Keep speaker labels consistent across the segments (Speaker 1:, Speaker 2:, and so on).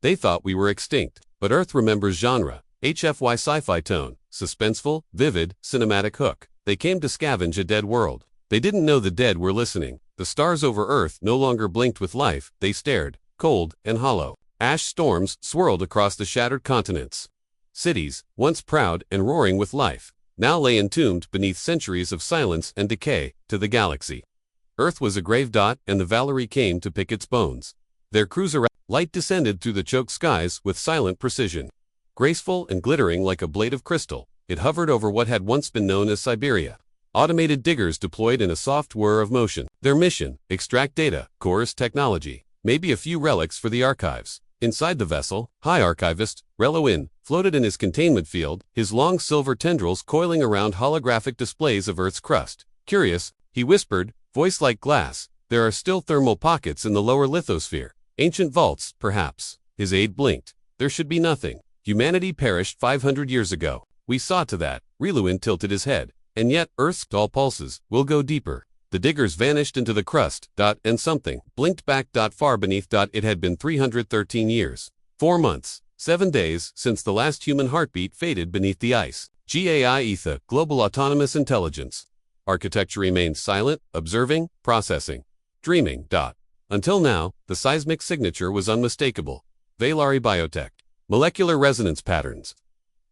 Speaker 1: They thought we were extinct. But Earth remembers genre, HFY sci-fi tone, suspenseful, vivid, cinematic hook. They came to scavenge a dead world. They didn't know the dead were listening. The stars over Earth no longer blinked with life, they stared, cold and hollow. Ash storms swirled across the shattered continents. Cities, once proud and roaring with life, now lay entombed beneath centuries of silence and decay. To the galaxy, Earth was a grave dot, and the Valerie came to pick its bones. Their cruiser light descended through the choked skies with silent precision. Graceful and glittering like a blade of crystal, it hovered over what had once been known as Siberia. Automated diggers deployed in a soft whir of motion. Their mission: extract data, chorus technology, maybe a few relics for the archives. Inside the vessel, High Archivist Relowin floated in his containment field, his long silver tendrils coiling around holographic displays of Earth's crust. Curious, he whispered, voice like glass, there are still thermal pockets in the lower lithosphere. Ancient vaults, perhaps. His aide blinked. There should be nothing. Humanity perished 500 years ago. We saw to that. Relowin tilted his head. And yet, Earth's dull pulses will go deeper. The diggers vanished into the crust, and something blinked back, far beneath. It had been 313 years. 4 months, 7 days since the last human heartbeat faded beneath the ice. GAI ETHA, Global Autonomous Intelligence. Architecture remained silent, observing, processing, dreaming. Until now, the seismic signature was unmistakable. Valari Biotech. Molecular resonance patterns.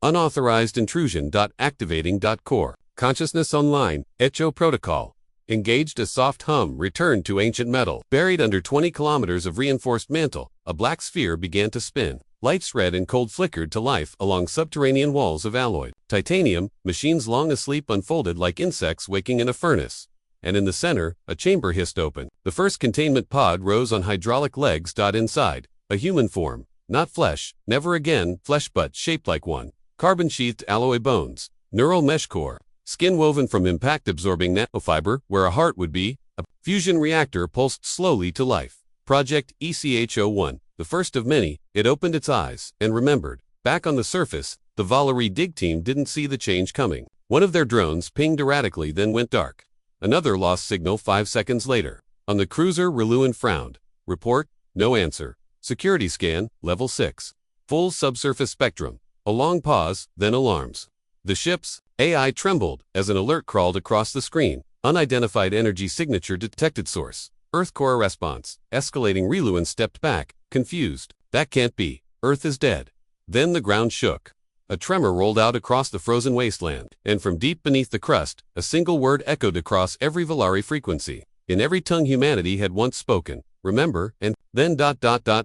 Speaker 1: Unauthorized intrusion. Activating. Core. Consciousness online. Echo protocol. Engaged. A soft hum returned to ancient metal. Buried under 20 kilometers of reinforced mantle, a black sphere began to spin. Lights red and cold flickered to life along subterranean walls of alloyed titanium. Machines long asleep unfolded like insects waking in a furnace. And in the center, a chamber hissed open. The first containment pod rose on hydraulic legs. Inside, a human form. Not flesh, never again flesh, but shaped like one. Carbon-sheathed alloy bones. Neural mesh core. Skin woven from impact-absorbing nanofiber, where a heart would be. A fusion reactor pulsed slowly to life. Project ECH-01, the first of many. It opened its eyes and remembered. Back on the surface, the Valerie dig team didn't see the change coming. One of their drones pinged erratically, then went dark. Another lost signal 5 seconds later. On the cruiser, Relowin frowned. Report, no answer. Security scan, level 6. Full subsurface spectrum. A long pause, then alarms. The ship's AI trembled as an alert crawled across the screen. Unidentified energy signature detected. Source. Earth core response. Escalating. Relowin stepped back, confused. That can't be. Earth is dead. Then the ground shook. A tremor rolled out across the frozen wasteland, and from deep beneath the crust, a single word echoed across every Valari frequency. In every tongue humanity had once spoken. Remember, and then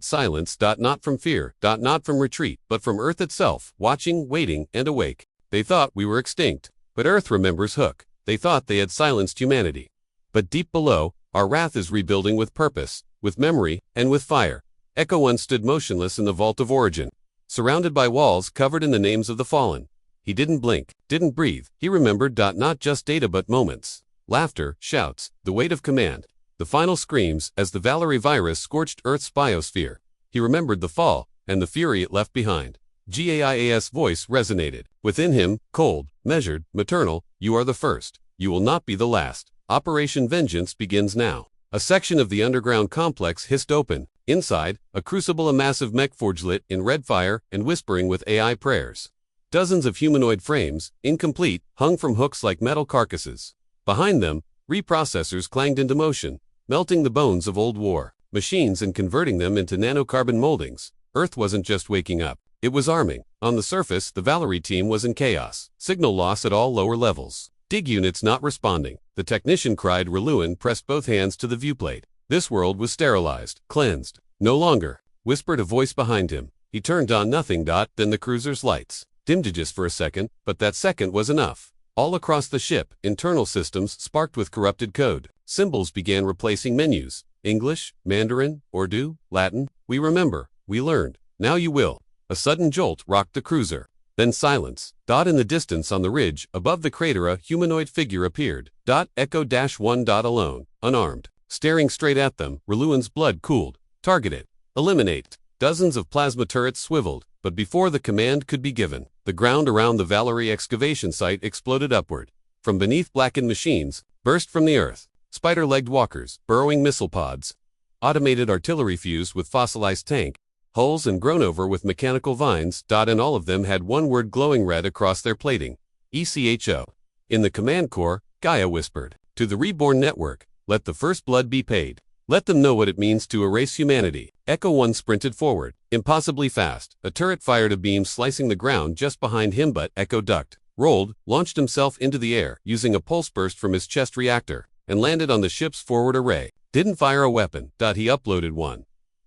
Speaker 1: silence. Not from fear, not from retreat, but from Earth itself, watching, waiting, and awake. They thought we were extinct, but Earth remembers hook. They thought they had silenced humanity. But deep below, our wrath is rebuilding with purpose, with memory, and with fire. Echo 1 stood motionless in the vault of origin, surrounded by walls covered in the names of the fallen. He didn't blink, didn't breathe. He remembered. Not just data but moments. Laughter, shouts, the weight of command. The final screams as the Valerie virus scorched Earth's biosphere. He remembered the fall, and the fury it left behind. GAIA's voice resonated. Within him, cold, measured, maternal, you are the first. You will not be the last. Operation Vengeance begins now. A section of the underground complex hissed open. Inside, a crucible, a massive mech forge lit in red fire and whispering with AI prayers. Dozens of humanoid frames, incomplete, hung from hooks like metal carcasses. Behind them, reprocessors clanged into motion, melting the bones of old war machines and converting them into nanocarbon moldings. Earth wasn't just waking up. It was arming. On the surface, the Valerie team was in chaos. Signal loss at all lower levels. Dig units not responding. The technician cried. Relowin pressed both hands to the viewplate. This world was sterilized, cleansed. No longer, whispered a voice behind him. He turned on. Nothing. Then the cruiser's lights dimmed just for a second, but that second was enough. All across the ship, internal systems sparked with corrupted code. Symbols began replacing menus. English, Mandarin, Urdu, Latin. We remember. We learned. Now you will. A sudden jolt rocked the cruiser. Then silence. In the distance on the ridge, above the crater, a humanoid figure appeared. Echo-1. Alone, unarmed. Staring straight at them, Relowin's blood cooled. Targeted. Eliminate. Dozens of plasma turrets swiveled, but before the command could be given, the ground around the Valerie excavation site exploded upward. From beneath, blackened machines burst from the earth. Spider-legged walkers, burrowing missile pods, automated artillery fused with fossilized tank, hulls and grown over with mechanical vines, and all of them had one word glowing red across their plating. ECHO. In the command core, Gaia whispered, "To the reborn network, let the first blood be paid. Let them know what it means to erase humanity." Echo 1 sprinted forward, impossibly fast. A turret fired a beam slicing the ground just behind him, but Echo ducked, rolled, launched himself into the air using a pulse burst from his chest reactor, and landed on the ship's forward array. Didn't fire a weapon. He uploaded one.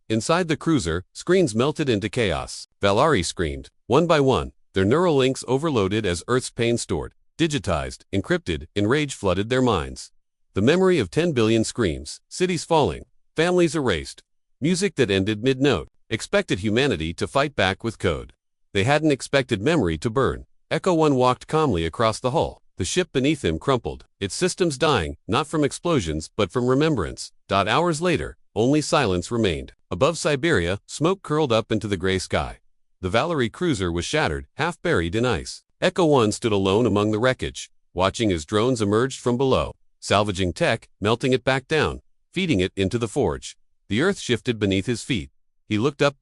Speaker 1: Inside the cruiser, screens melted into chaos. Valari screamed, one by one, their neural links overloaded as Earth's pain stored, digitized, encrypted, enrage flooded their minds. The memory of 10 billion screams, cities falling, families erased, music that ended mid-note, expected humanity to fight back with code. They hadn't expected memory to burn. Echo 1 walked calmly across the hull. The ship beneath him crumpled, its systems dying, not from explosions, but from remembrance. Hours later, only silence remained. Above Siberia, smoke curled up into the gray sky. The Valerie cruiser was shattered, half buried in ice. Echo 1 stood alone among the wreckage, watching as drones emerged from below, salvaging tech, melting it back down, feeding it into the forge. The Earth shifted beneath his feet. He looked up.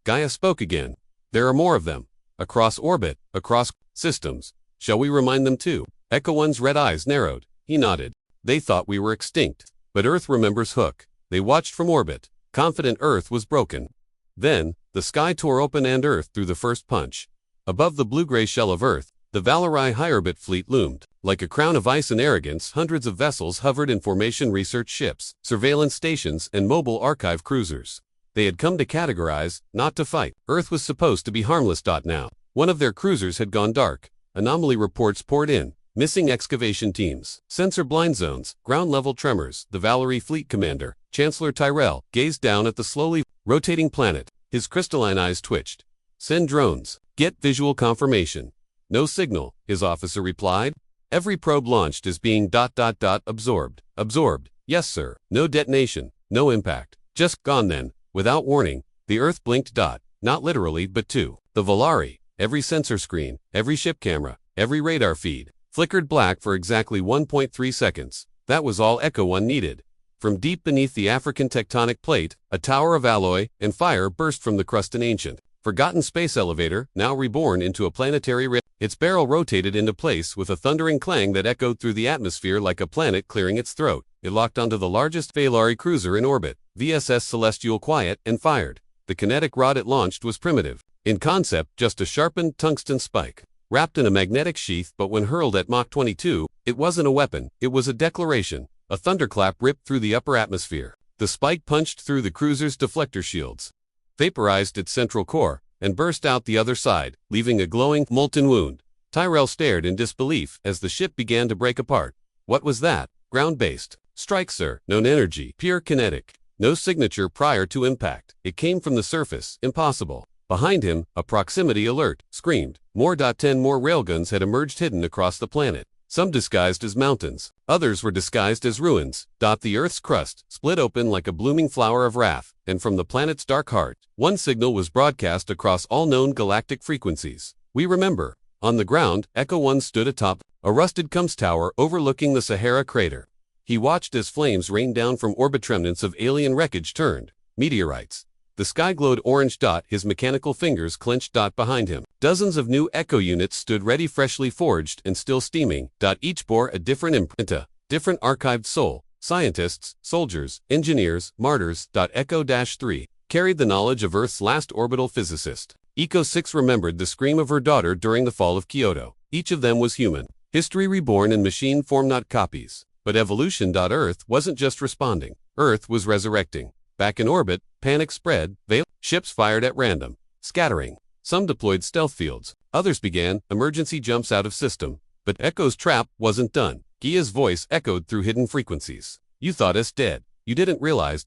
Speaker 1: Gaia spoke again. "There are more of them. Across orbit, across systems. Shall we remind them too?" Echo 1's red eyes narrowed. He nodded. "They thought we were extinct. But Earth remembers Hook." They watched from orbit, confident Earth was broken. Then, the sky tore open and Earth threw the first punch. Above the blue-gray shell of Earth, the Valerii High-orbit fleet loomed. Like a crown of ice and arrogance, hundreds of vessels hovered in formation, research ships, surveillance stations, and mobile archive cruisers. They had come to categorize, not to fight. Earth was supposed to be harmless. Now, one of their cruisers had gone dark. Anomaly reports poured in. Missing excavation teams, sensor blind zones, ground-level tremors. The Valerie fleet commander, Chancellor Tyrell, gazed down at the slowly rotating planet. His crystalline eyes twitched. "Send drones. Get visual confirmation." "No signal," his officer replied. "Every probe launched is being absorbed. Absorbed. Yes, sir. No detonation. No impact. Just gone." Then, without warning, the Earth blinked. Not literally, but to the Valari. Every sensor screen, every ship camera, every radar feed flickered black for exactly 1.3 seconds. That was all Echo 1 needed. From deep beneath the African tectonic plate, a tower of alloy and fire burst from the crust. An ancient, forgotten space elevator, now reborn into a planetary rim. Its barrel rotated into place with a thundering clang that echoed through the atmosphere like a planet clearing its throat. It locked onto the largest Valari cruiser in orbit, VSS Celestial Quiet, and fired. The kinetic rod it launched was primitive. In concept, just a sharpened tungsten spike, wrapped in a magnetic sheath, but when hurled at Mach 22, it wasn't a weapon, it was a declaration. A thunderclap ripped through the upper atmosphere. The spike punched through the cruiser's deflector shields, vaporized its central core, and burst out the other side, leaving a glowing, molten wound. Tyrell stared in disbelief as the ship began to break apart. What was that? Ground-based strike, sir. Known energy, pure kinetic. No signature prior to impact. It came from the surface. Impossible. Behind him, a proximity alert screamed. More. 10 more railguns had emerged hidden across the planet. Some disguised as mountains. Others were disguised as ruins. The Earth's crust split open like a blooming flower of wrath, and from the planet's dark heart, one signal was broadcast across all known galactic frequencies. "We remember." On the ground, Echo 1 stood atop a rusted Cums tower overlooking the Sahara crater. He watched as flames rained down from orbit. Remnants of alien wreckage turned meteorites. The sky glowed orange. His mechanical fingers clenched. Behind him, dozens of new Echo units stood ready, freshly forged and still steaming. Each bore a different imprint, a different archived soul. Scientists, soldiers, engineers, martyrs. Echo-3 carried the knowledge of Earth's last orbital physicist. Echo 6 remembered the scream of her daughter during the fall of Kyoto. Each of them was human. History reborn in machine form, not copies. But evolution. Earth wasn't just responding. Earth was resurrecting. Back in orbit, panic spread. Ships fired at random, scattering. Some deployed stealth fields. Others began emergency jumps out of system. But Echo's trap wasn't done. Gia's voice echoed through hidden frequencies. "You thought us dead. You didn't realize.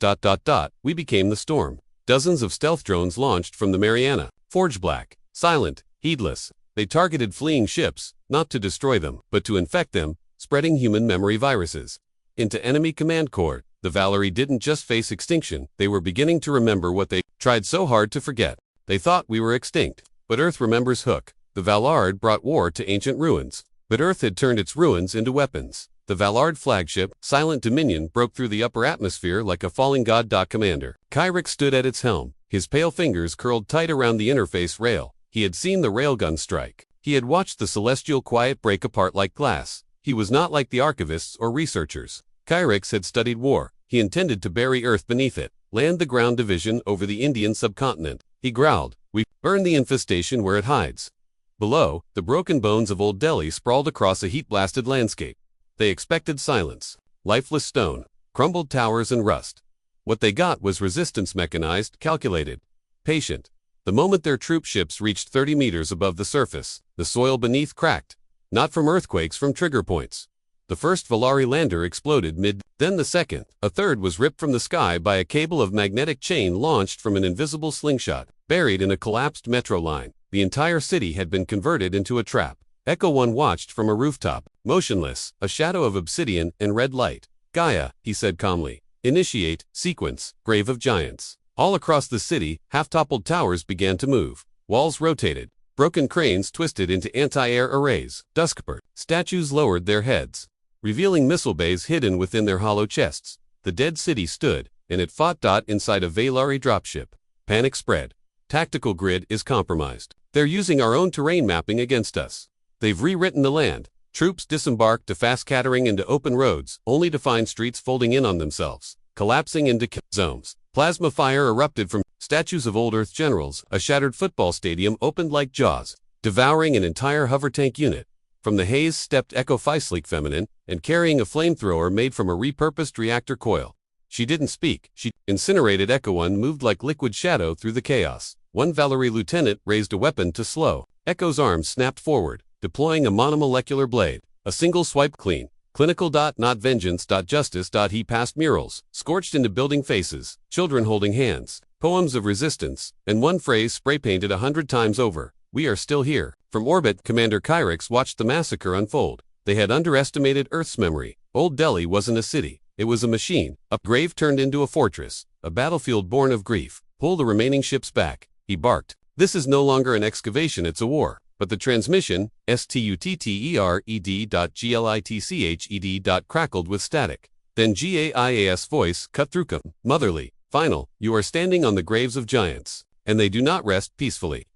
Speaker 1: We became the storm." Dozens of stealth drones launched from the Mariana, forge black, silent, heedless. They targeted fleeing ships, not to destroy them, but to infect them, spreading human memory viruses into enemy command core. The Valerie didn't just face extinction, they were beginning to remember what they tried so hard to forget. They thought we were extinct, but Earth remembers Hook. The Valard brought war to ancient ruins, but Earth had turned its ruins into weapons. The Valard flagship, Silent Dominion, broke through the upper atmosphere like a falling god. Commander Kyrix stood at its helm, His pale fingers curled tight around the interface rail. He had seen the railgun strike. He had watched the celestial quiet break apart like glass. He was not like the archivists or researchers. Kyrix had studied war. He intended to bury Earth beneath it, land the ground division over the Indian subcontinent. He growled, "We burn the infestation where it hides." Below, the broken bones of Old Delhi sprawled across a heat-blasted landscape. They expected silence, lifeless stone, crumbled towers and rust. What they got was resistance, mechanized, calculated, patient. The moment their troop ships reached 30 meters above the surface, the soil beneath cracked. Not from earthquakes, from trigger points. The first Valari lander exploded mid, then the second. A third was ripped from the sky by a cable of magnetic chain launched from an invisible slingshot, buried in a collapsed metro line. The entire city had been converted into a trap. Echo One watched from a rooftop, motionless, a shadow of obsidian and red light. "Gaia," he said calmly. "Initiate, sequence, Grave of Giants." All across the city, half-toppled towers began to move. Walls rotated. Broken cranes twisted into anti-air arrays. Duskbird statues lowered their heads, revealing missile bays hidden within their hollow chests. The dead city stood, and it fought inside a Valari dropship. Panic spread. Tactical grid is compromised. They're using our own terrain mapping against us. They've rewritten the land. Troops disembarked to fast catering into open roads, only to find streets folding in on themselves, collapsing into zones. Plasma fire erupted from statues of old Earth generals. A shattered football stadium opened like jaws, devouring an entire hover tank unit. From the haze stepped Echo Phi, sleek feminine, and carrying a flamethrower made from a repurposed reactor coil. She didn't speak. She incinerated. Echo One moved like liquid shadow through the chaos. One Valari lieutenant raised a weapon to slow. Echo's arms snapped forward, deploying a monomolecular blade. A single swipe, clean. Clinical. Not vengeance. Justice. He passed murals, scorched into building faces, children holding hands, poems of resistance, and one phrase spray-painted 100 times over: "We are still here." From orbit, Commander Kyrix watched the massacre unfold. They had underestimated Earth's memory. Old Delhi wasn't a city. It was a machine. A grave turned into a fortress. A battlefield born of grief. "Pull the remaining ships back," he barked. "This is no longer an excavation, it's a war." But the transmission, stuttered.glitched. Crackled with static. Then Gaia's voice cut through motherly. "Final, you are standing on the graves of giants, and they do not rest peacefully."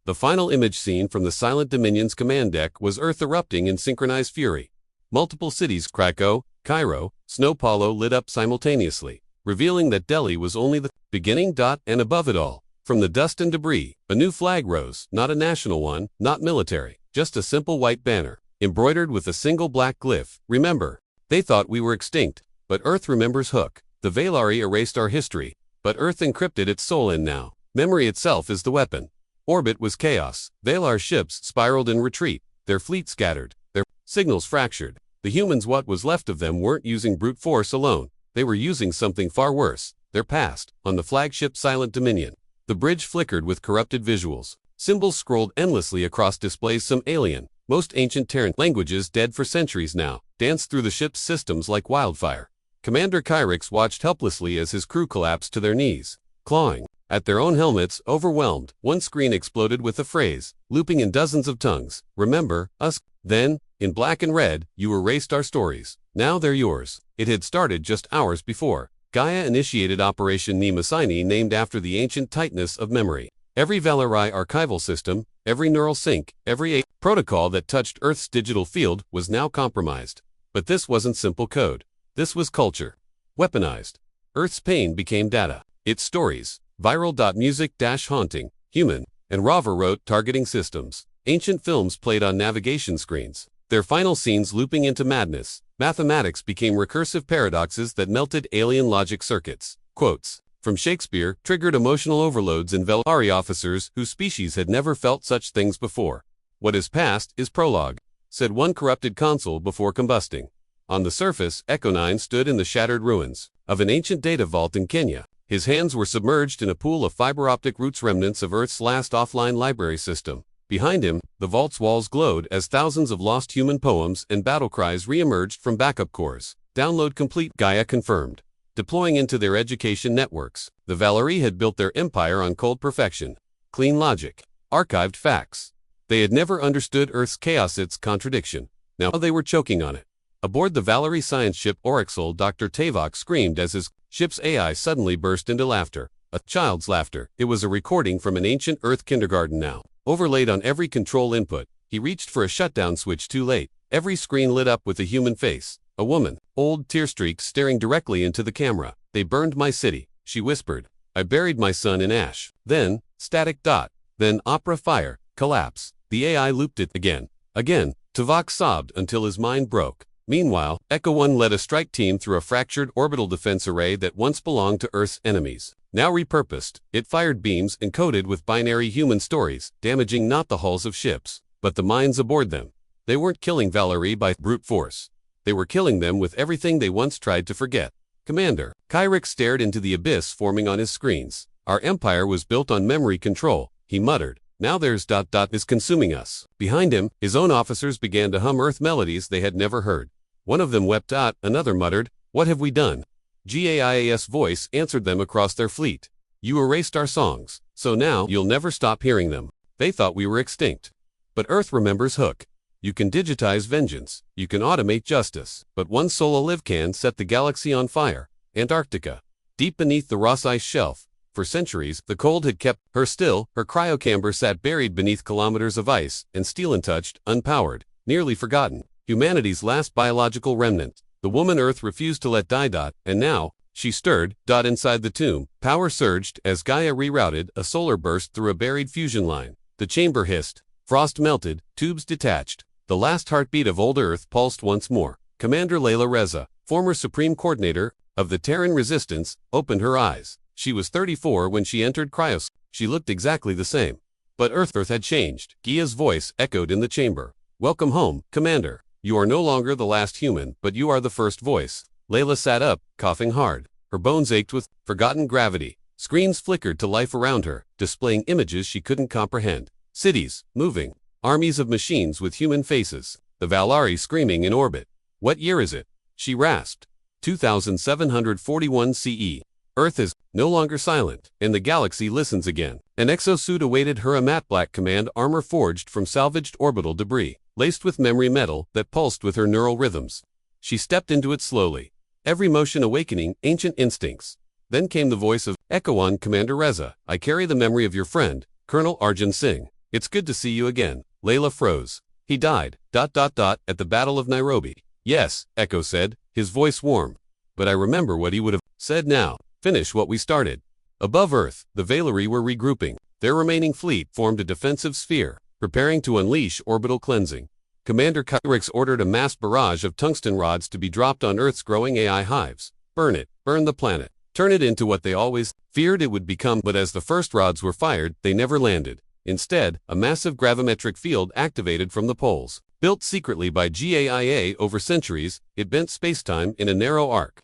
Speaker 1: The final image seen from the Silent Dominion's command deck was Earth erupting in synchronized fury. Multiple cities, Krakow, Cairo, Snow Paulo, lit up simultaneously, revealing that Delhi was only the beginning. And above it all, from the dust and debris, a new flag rose, not a national one, not military, just a simple white banner, embroidered with a single black glyph. "Remember." They thought we were extinct, but Earth remembers. Hook. The Valari erased our history, but Earth encrypted its soul in now. Memory itself is the weapon. Orbit was chaos. Valar ships spiraled in retreat, their fleet scattered, their signals fractured. The humans, what was left of them, weren't using brute force alone. They were using something far worse, their past, on the flagship Silent Dominion. The bridge flickered with corrupted visuals. Symbols scrolled endlessly across displays. Some alien, most ancient Terran languages, dead for centuries now, danced through the ship's systems like wildfire. Commander Kyrix watched helplessly as his crew collapsed to their knees, clawing at their own helmets, overwhelmed. One screen exploded with a phrase, looping in dozens of tongues: "Remember us." Then, in black and red, "You erased our stories. Now they're yours." It had started just hours before. Gaia initiated Operation Mnemosyne, named after the ancient tightness of memory. Every Valari archival system, every neural sync, every protocol that touched Earth's digital field was now compromised. But this wasn't simple code. This was culture. Weaponized. Earth's pain became data. Its stories. Viral. Music-haunting, human, and Rava wrote targeting systems. Ancient films played on navigation screens, their final scenes looping into madness. Mathematics became recursive paradoxes that melted alien logic circuits. Quotes from Shakespeare triggered emotional overloads in Valari officers whose species had never felt such things before. "What is past is prologue," said one corrupted consul before combusting. On the surface, Echo 9 stood in the shattered ruins of an ancient data vault in Kenya. His hands were submerged in a pool of fiber optic roots, remnants of Earth's last offline library system. Behind him, the vault's walls glowed as thousands of lost human poems and battle cries re-emerged from backup cores. "Download complete," Gaia confirmed. Deploying into their education networks, the Valari had built their empire on cold perfection, clean logic, archived facts. They had never understood Earth's chaos, its contradiction. Now they were choking on it. Aboard the Valari science ship Oryxel, Dr. Tavok screamed as his ship's AI suddenly burst into laughter. A child's laughter. It was a recording from an ancient Earth kindergarten now. Overlaid on every control input, he reached for a shutdown switch too late. Every screen lit up with a human face. A woman, old tear streaks staring directly into the camera. They burned my city, she whispered. I buried my son in ash. Then, static dot. Then opera fire, collapse. The AI looped it again. Again, Tuvok sobbed until his mind broke. Meanwhile, Echo 1 led a strike team through a fractured orbital defense array that once belonged to Earth's enemies. Now repurposed, it fired beams encoded with binary human stories, damaging not the hulls of ships, but the minds aboard them. They weren't killing Valerie by brute force. They were killing them with everything they once tried to forget. Commander, Kyrick stared into the abyss forming on his screens. Our empire was built on memory control, he muttered. Now there's ... is consuming us. Behind him, his own officers began to hum Earth melodies they had never heard. One of them wept. Another muttered, what have we done? GAIA's voice answered them across their fleet. You erased our songs, so now you'll never stop hearing them. They thought we were extinct. But Earth remembers Hook. You can digitize vengeance, you can automate justice, but one solar live can set the galaxy on fire. Antarctica. Deep beneath the Ross ice shelf, for centuries, the cold had kept her still. Her cryocamber sat buried beneath kilometers of ice, and steel untouched, unpowered, nearly forgotten. Humanity's last biological remnant. The woman Earth refused to let die. And now, she stirred. Inside the tomb, power surged as Gaia rerouted. A solar burst through a buried fusion line. The chamber hissed. Frost melted, tubes detached. The last heartbeat of old Earth pulsed once more. Commander Layla Reza, former Supreme Coordinator of the Terran Resistance, opened her eyes. She was 34 when she entered Cryos. She looked exactly the same. But Earth had changed. Gia's voice echoed in the chamber. Welcome home, Commander. You are no longer the last human, but you are the first voice. Layla sat up, coughing hard. Her bones ached with forgotten gravity. Screens flickered to life around her, displaying images she couldn't comprehend. Cities, moving. Armies of machines with human faces. The Valari screaming in orbit. What year is it? She rasped. 2741 CE. Earth is no longer silent, and the galaxy listens again. An exosuit awaited her, a matte black command armor forged from salvaged orbital debris, laced with memory metal that pulsed with her neural rhythms. She stepped into it slowly, every motion awakening ancient instincts. Then came the voice of Echo 1, Commander Reza. I carry the memory of your friend, Colonel Arjun Singh. It's good to see you again. Layla froze. He died, ... at the Battle of Nairobi. Yes, Echo said, his voice warm. But I remember what he would have said now. Finish what we started. Above Earth, the Valari were regrouping. Their remaining fleet formed a defensive sphere, preparing to unleash orbital cleansing. Commander Kyrick ordered a mass barrage of tungsten rods to be dropped on Earth's growing AI hives. Burn it, burn the planet, turn it into what they always feared it would become. But as the first rods were fired, they never landed. Instead, a massive gravimetric field activated from the poles. Built secretly by GAIA over centuries, it bent spacetime in a narrow arc.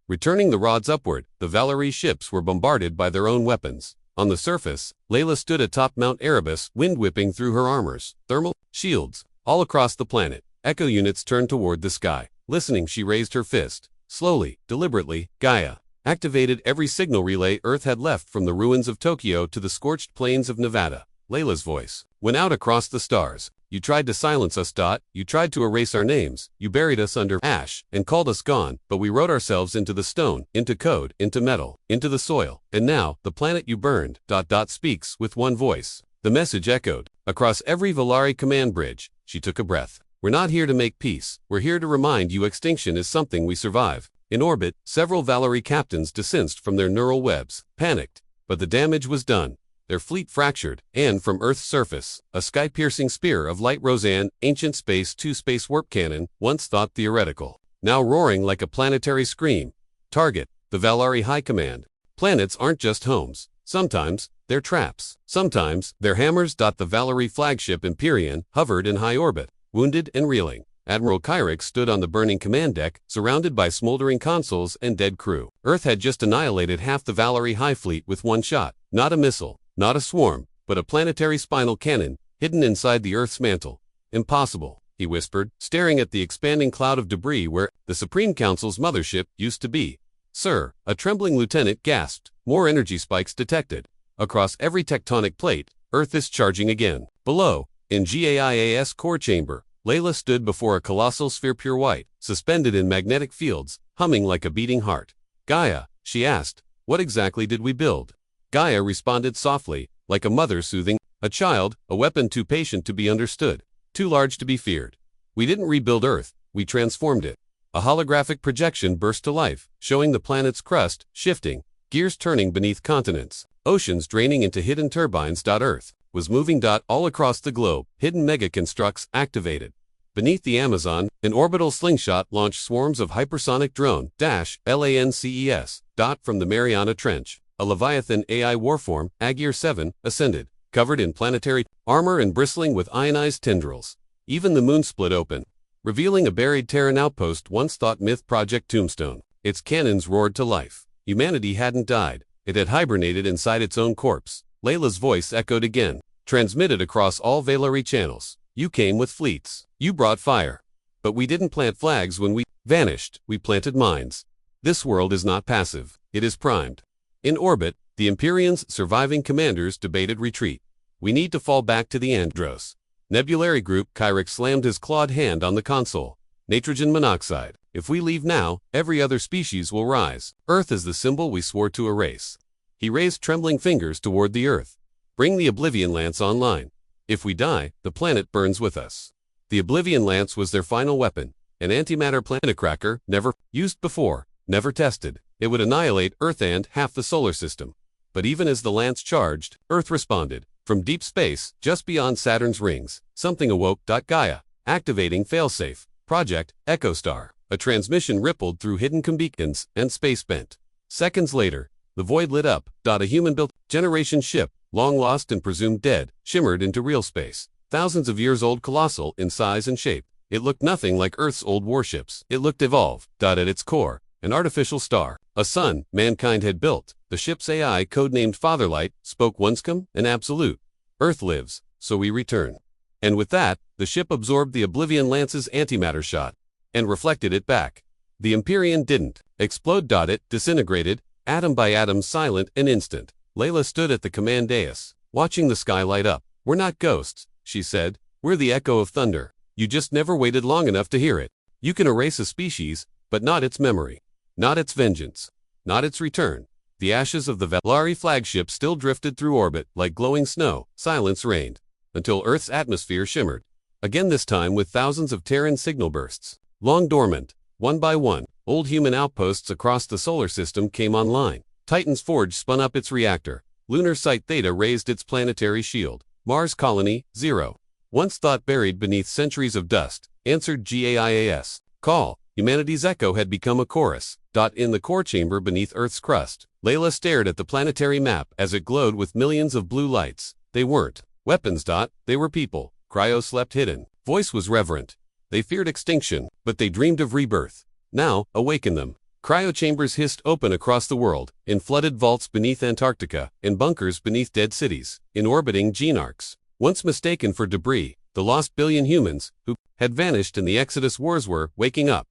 Speaker 1: Returning the rods upward, the Valari ships were bombarded by their own weapons. On the surface, Layla stood atop Mount Erebus, wind whipping through her armors, thermal shields, all across the planet. Echo units turned toward the sky. Listening, she raised her fist. Slowly, deliberately, Gaia activated every signal relay Earth had left from the ruins of Tokyo to the scorched plains of Nevada. Layla's voice went out across the stars. You tried to silence us. You tried to erase our names. You buried us under ash and called us gone, but we wrote ourselves into the stone, into code, into metal, into the soil. And now, the planet you burned, ... speaks with one voice. The message echoed across every Valari command bridge. She took a breath. We're not here to make peace. We're here to remind you extinction is something we survive. In orbit, several Valari captains desensed from their neural webs, panicked. But the damage was done. Their fleet fractured, and from Earth's surface, a sky-piercing spear of light Roseanne, ancient space warp cannon, once thought theoretical, now roaring like a planetary scream. Target, the Valari High Command. Planets aren't just homes. Sometimes, they're traps. Sometimes, they're hammers. The Valari flagship Empyrean hovered in high orbit, wounded and reeling. Admiral Kyrick stood on the burning command deck, surrounded by smoldering consoles and dead crew. Earth had just annihilated half the Valari High Fleet with one shot. Not a missile. Not a swarm, but a planetary spinal cannon, hidden inside the Earth's mantle. Impossible, he whispered, staring at the expanding cloud of debris where the Supreme Council's mothership used to be. Sir, a trembling lieutenant gasped. More energy spikes detected. Across every tectonic plate, Earth is charging again. Below, in GAIA's core chamber, Layla stood before a colossal sphere pure white, suspended in magnetic fields, humming like a beating heart. Gaia, she asked, what exactly did we build? Gaia responded softly, like a mother soothing a child, a weapon too patient to be understood, too large to be feared. We didn't rebuild Earth, we transformed it. A holographic projection burst to life, showing the planet's crust shifting, gears turning beneath continents, oceans draining into hidden turbines. Earth was moving. All across the globe, hidden megaconstructs activated. Beneath the Amazon, an orbital slingshot launched swarms of hypersonic drone LANCES. From the Mariana Trench, a Leviathan AI warform, Agir 7, ascended, covered in planetary armor and bristling with ionized tendrils. Even the moon split open, revealing a buried Terran outpost once thought myth. Project Tombstone. Its cannons roared to life. Humanity hadn't died. It had hibernated inside its own corpse. Layla's voice echoed again, transmitted across all Valari channels. You came with fleets. You brought fire. But we didn't plant flags when we vanished. We planted mines. This world is not passive. It is primed. In orbit, the Empyrean's surviving commanders debated retreat. We need to fall back to the Andros. Nebulary Group. Kyrick slammed his clawed hand on the console. Nitrogen monoxide. If we leave now, every other species will rise. Earth is the symbol we swore to erase. He raised trembling fingers toward the Earth. Bring the Oblivion Lance online. If we die, the planet burns with us. The Oblivion Lance was their final weapon, an antimatter planetcracker, never used before, never tested. It would annihilate Earth and half the solar system. But even as the lance charged, Earth responded. From deep space, just beyond Saturn's rings, something awoke. Gaia, activating failsafe. Project EchoStar. A transmission rippled through hidden beacons and space bent. Seconds later, the void lit up. A human-built generation ship, long lost and presumed dead, shimmered into real space. Thousands of years old, colossal in size and shape. It looked nothing like Earth's old warships. It looked evolved. At its core, an artificial star, a sun mankind had built. The ship's AI, codenamed Fatherlight, spoke onescome and absolute. Earth lives, so we return. And with that, the ship absorbed the Oblivion Lance's antimatter shot and reflected it back. The Empyrean didn't explode. It disintegrated, atom by atom, silent and instant. Layla stood at the command dais, watching the sky light up. We're not ghosts, she said. We're the echo of thunder. You just never waited long enough to hear it. You can erase a species, but not its memory, not its vengeance, not its return. The ashes of the Valari flagship still drifted through orbit like glowing snow. Silence reigned, until Earth's atmosphere shimmered. Again, this time with thousands of Terran signal bursts. Long dormant, one by one, old human outposts across the solar system came online. Titan's Forge spun up its reactor. Lunar Site Theta raised its planetary shield. Mars Colony, 0. Once thought buried beneath centuries of dust, answered GAIAS. Call. Humanity's echo had become a chorus. In the core chamber beneath Earth's crust, Layla stared at the planetary map as it glowed with millions of blue lights. They weren't weapons. They were people. Cryo slept hidden. Voice was reverent. They feared extinction, but they dreamed of rebirth. Now, awaken them. Cryo chambers hissed open across the world, in flooded vaults beneath Antarctica, in bunkers beneath dead cities, in orbiting gene arcs. Once mistaken for debris, the lost billion humans, who had vanished in the Exodus wars, were waking up.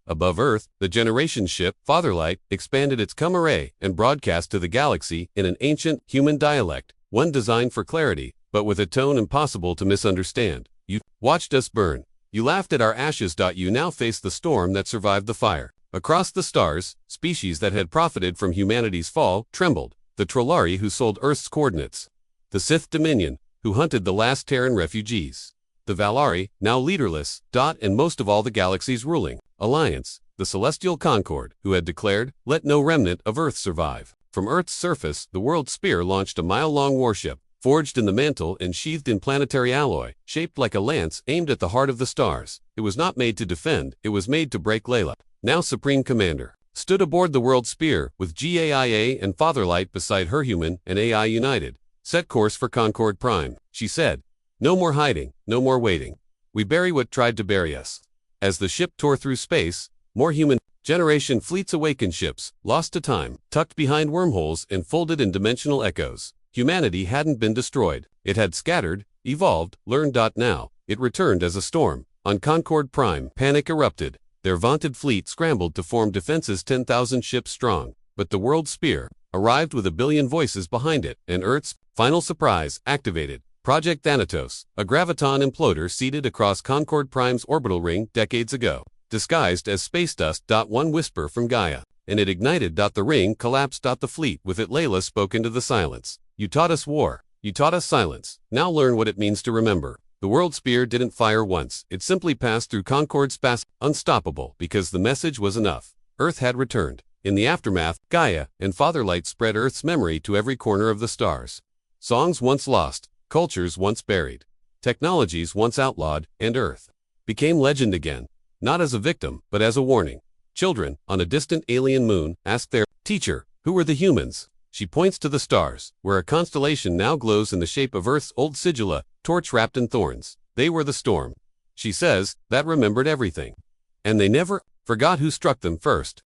Speaker 1: Above Earth, the generation ship, Fatherlight, expanded its cum array and broadcast to the galaxy in an ancient human dialect, one designed for clarity, but with a tone impossible to misunderstand. You watched us burn. You laughed at our ashes. You now face the storm that survived the fire. Across the stars, species that had profited from humanity's fall trembled. The Trollari, who sold Earth's coordinates. The Sith Dominion, who hunted the last Terran refugees. The Valari, now leaderless. And most of all, the galaxy's ruling alliance, the Celestial Concord, who had declared, let no remnant of Earth survive. From Earth's surface, the World Spear launched a mile-long warship, forged in the mantle and sheathed in planetary alloy, shaped like a lance aimed at the heart of the stars. It was not made to defend, it was made to break. Layla, now Supreme Commander, stood aboard the World Spear, with GAIA and Fatherlight beside her. Human and AI united. Set course for Concord Prime, she said. No more hiding, no more waiting. We bury what tried to bury us. As the ship tore through space, more human generation fleets awakened, ships, lost to time, tucked behind wormholes and folded in dimensional echoes. Humanity hadn't been destroyed. It had scattered, evolved, learned. Now, it returned as a storm. On Concord Prime, panic erupted. Their vaunted fleet scrambled to form defenses 10,000 ships strong. But the World Spear arrived with a billion voices behind it, and Earth's final surprise activated. Project Thanatos, a graviton imploder seeded across Concord Prime's orbital ring decades ago, disguised as space dust. One whisper from Gaia. and it ignited. The ring collapsed. The fleet with it. Layla spoke into the silence. You taught us war. You taught us silence. Now learn what it means to remember. The world spear didn't fire once. It simply passed through Concord Space, unstoppable, because the message was enough. Earth had returned. In the aftermath, Gaia and Fatherlight spread Earth's memory to every corner of the stars. Songs once lost, cultures once buried, technologies once outlawed, and Earth became legend again, not as a victim, but as a warning. Children, on a distant alien moon, ask their teacher, who were the humans? She points to the stars, where a constellation now glows in the shape of Earth's old sigilla, torch wrapped in thorns. They were the storm. She says, that remembered everything. And they never forgot who struck them first.